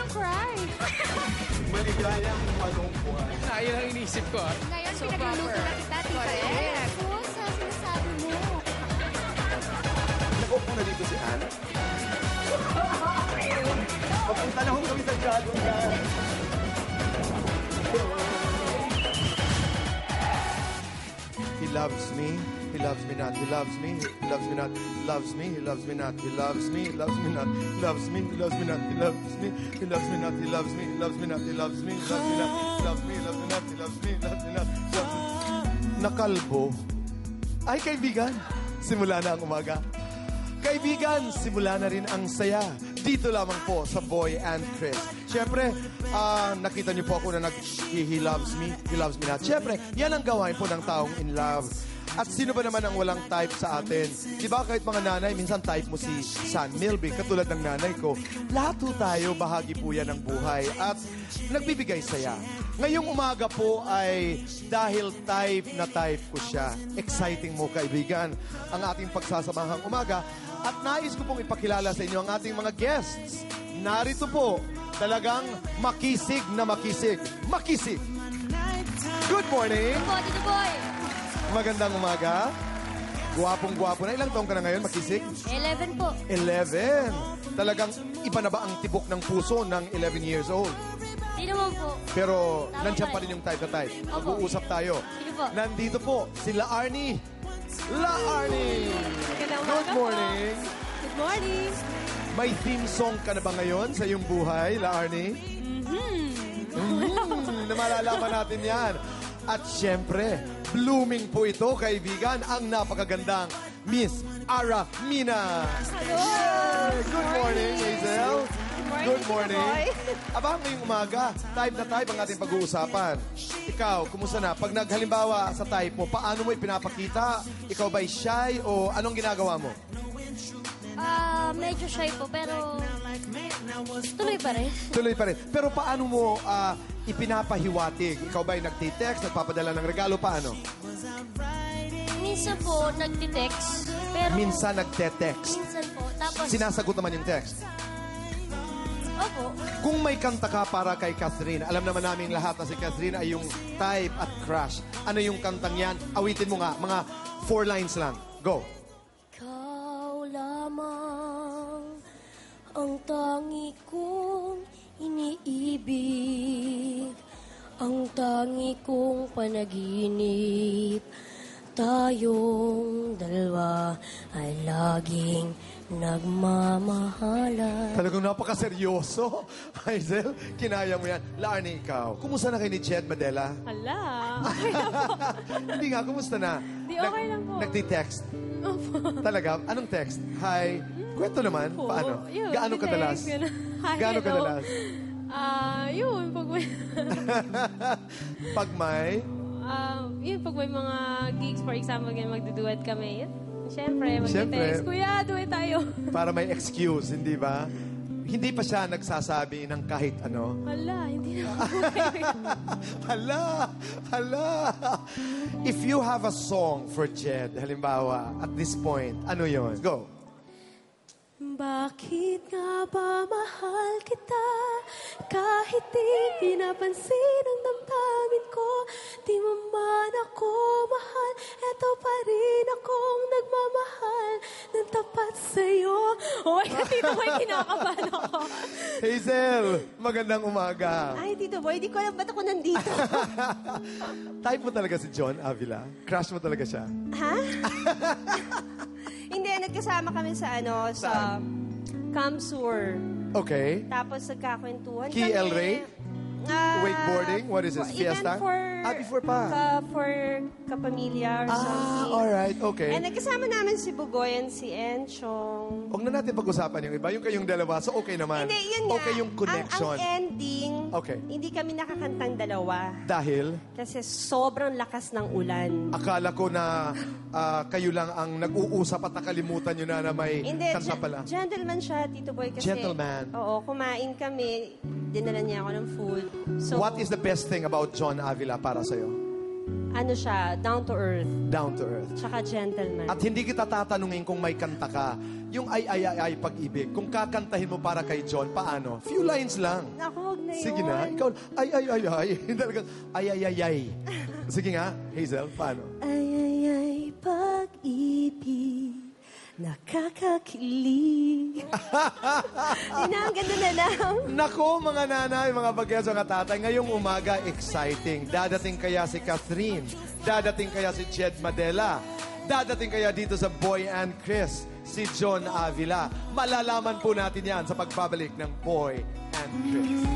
cry. Maligayang walong buwan. Ayun ang inisip ko. Ngayon, pinagluluto na kita, Tita Ed. Oo, sa sinasabi mo. Nag-upo na dito si Anne. Papunta na ho kami sa Dragon Dance. He loves me. He loves me not. He loves me. He loves me not. He loves me. He loves me not. He loves me. He loves me not. He loves me. He loves me not. He loves me. He loves me not. He loves me. He loves me not. He loves me. He loves me not. He loves me. He loves me not. He loves me. He loves me not. He loves me. Nakalbo. Ay, kaibigan. Simula na ang umaga. Kaibigan, simula na rin ang saya. Dito lamang po sa Boy and Chris. Siyempre, nakita niyo po ako na he loves me not. Siyempre, yan ang gawain po ng taong in love. At sino ba naman ang walang type sa atin? Di ba kahit mga nanay, minsan type mo si San Milby, katulad ng nanay ko. Lahat po tayo, bahagi po yan ng buhay. At nagbibigay saya. Ngayong umaga po ay dahil type na type ko siya. Exciting mo, kaibigan, ang ating pagsasamahang umaga. At nais ko pong ipakilala sa inyo ang ating mga guests. Narito po, talagang makisig na makisig. Makisig! Good morning! Good morning, Tito Boy. Magandang umaga. Guwapong-guwapo na. Ilang taong ka na ngayon, makisig? 11 po. 11. Talagang iba na ba ang tibok ng puso ng 11 years old? Di naman po. Pero Tama nandiyan ba? pa rin yung type na type. Opo. Mag-uusap tayo. Sige po. Nandito po sila Arnie. La Arnie! Good morning. Good morning. May theme song ka na ba ngayon sa iyong buhay, La Arnie? Na malalaman natin yan. At syempre, blooming po ito, kaibigan, ang napakagandang Miss Ara Mina. Hello. Good morning, Hazel. Good morning. Boy. Aba, ngayong umaga, type na type ang ating pag-uusapan. Ikaw, kumusta na? Pag naghalimbawa sa type mo, paano mo ipinapakita? Ikaw ba'y shy o anong ginagawa mo? Medyo shy po, pero tuloy pa rin. Tuloy pa rin. Pero paano mo ipinapahiwatig? Ikaw ba'y nagtitext, nagpapadala ng regalo? Paano? Minsan po, nagtitext. Pero Minsan nagte-text. minsan po. Tapos, Sinasagot naman yung text. opo. Kung may kanta ka para kay Catherine, alam naman namin lahat na si Catherine ay yung type at crush. Ano yung kantang yan? Awitin mo nga. Mga 4 lines lang. Go. Ikaw lamang ang tangi kong iniibig, ang tangi kong panaginip. Tayong dalawa ay laging nagmamahalan. Talagang napakaseryoso. Hazel, kinaya mo yan. Larnie, ikaw. Kumusta na kayo ni Jed Madela? Hala. Hindi nga, kumusta na? Di, okay lang po. Nagti-text? Talaga? Anong text? Hi. Kwento naman. Po. Paano? Yun, Gaano text, kadalas? gano'n. Hi, Gaano hello. kadalas? Yun, pag may... Pag may... yun, pag may mga gigs, for example, ganyan, magduduet kami, yun. Siyempre, Siyempre. magte-text, Kuya, duet tayo. Para may excuse, hindi ba? Hindi pa siya nagsasabi ng kahit ano. Hala, hindi na Hala! Hala! If you have a song for Jed, halimbawa, at this point, ano yon? Go. Bakit nga ba mahal kita? Kahit di pinapansin ang damdamin ko, di mo man ako mahal, eto pa rin akong nagmamahal ng tapat sa'yo. Oh my God, Tito Boy, kinakabahan ako. Hazel, magandang umaga. Ay, Tito Boy, di ko alam ba't ako nandito. Type mo talaga si John Avila? Crush mo talaga siya? Ha? Hindi, nagkasama kami sa sa Kamsur. Okay. Tapos nagkakwentuhan Key El Rey? Wakeboarding? What is this? Fiesta? Before pa. For kapamilya or something. Alright, okay. And nagkasama namin si Bugoy and si Enchong. Huwag na natin pag-usapan yung iba. Yung kayong dalawa, so okay naman. Hindi, yun nga. Okay yung connection. Ang ending, Okay. hindi kami nakakantang dalawa. Dahil, Kasi sobrang lakas ng ulan. akala ko na kayo lang ang nag-uusap at nakalimutan nyo na may Hindi, kanta pala. gentleman siya, Tito Boy. Kasi, Gentleman. Oo, kumain kami. Dinala niya ako ng food. So, What is the best thing about John Avila para sa'yo? ano siya, down to earth. Down to earth. Tsaka gentleman. At hindi kita tatanungin kung may kanta ka. Yung ay, pag-ibig. Kung kakantahin mo para kay John, paano? Few lines lang. Ako, huwag na yun. Sige na. Ikaw, ay. Talagang, ay. Sige nga, Hazel, paano? Ay, pag-ibig, nakakakilig. Yun na, ang ganda na lang. Nako, mga nanay, mga bagets, mga tatay, ngayong umaga, exciting. Dadating kaya si Catherine? Dadating kaya si Jed Madela? Dadating kaya dito sa Boy and Chris, si John Avila? Malalaman po natin yan sa pagbabalik ng Boy and Chris.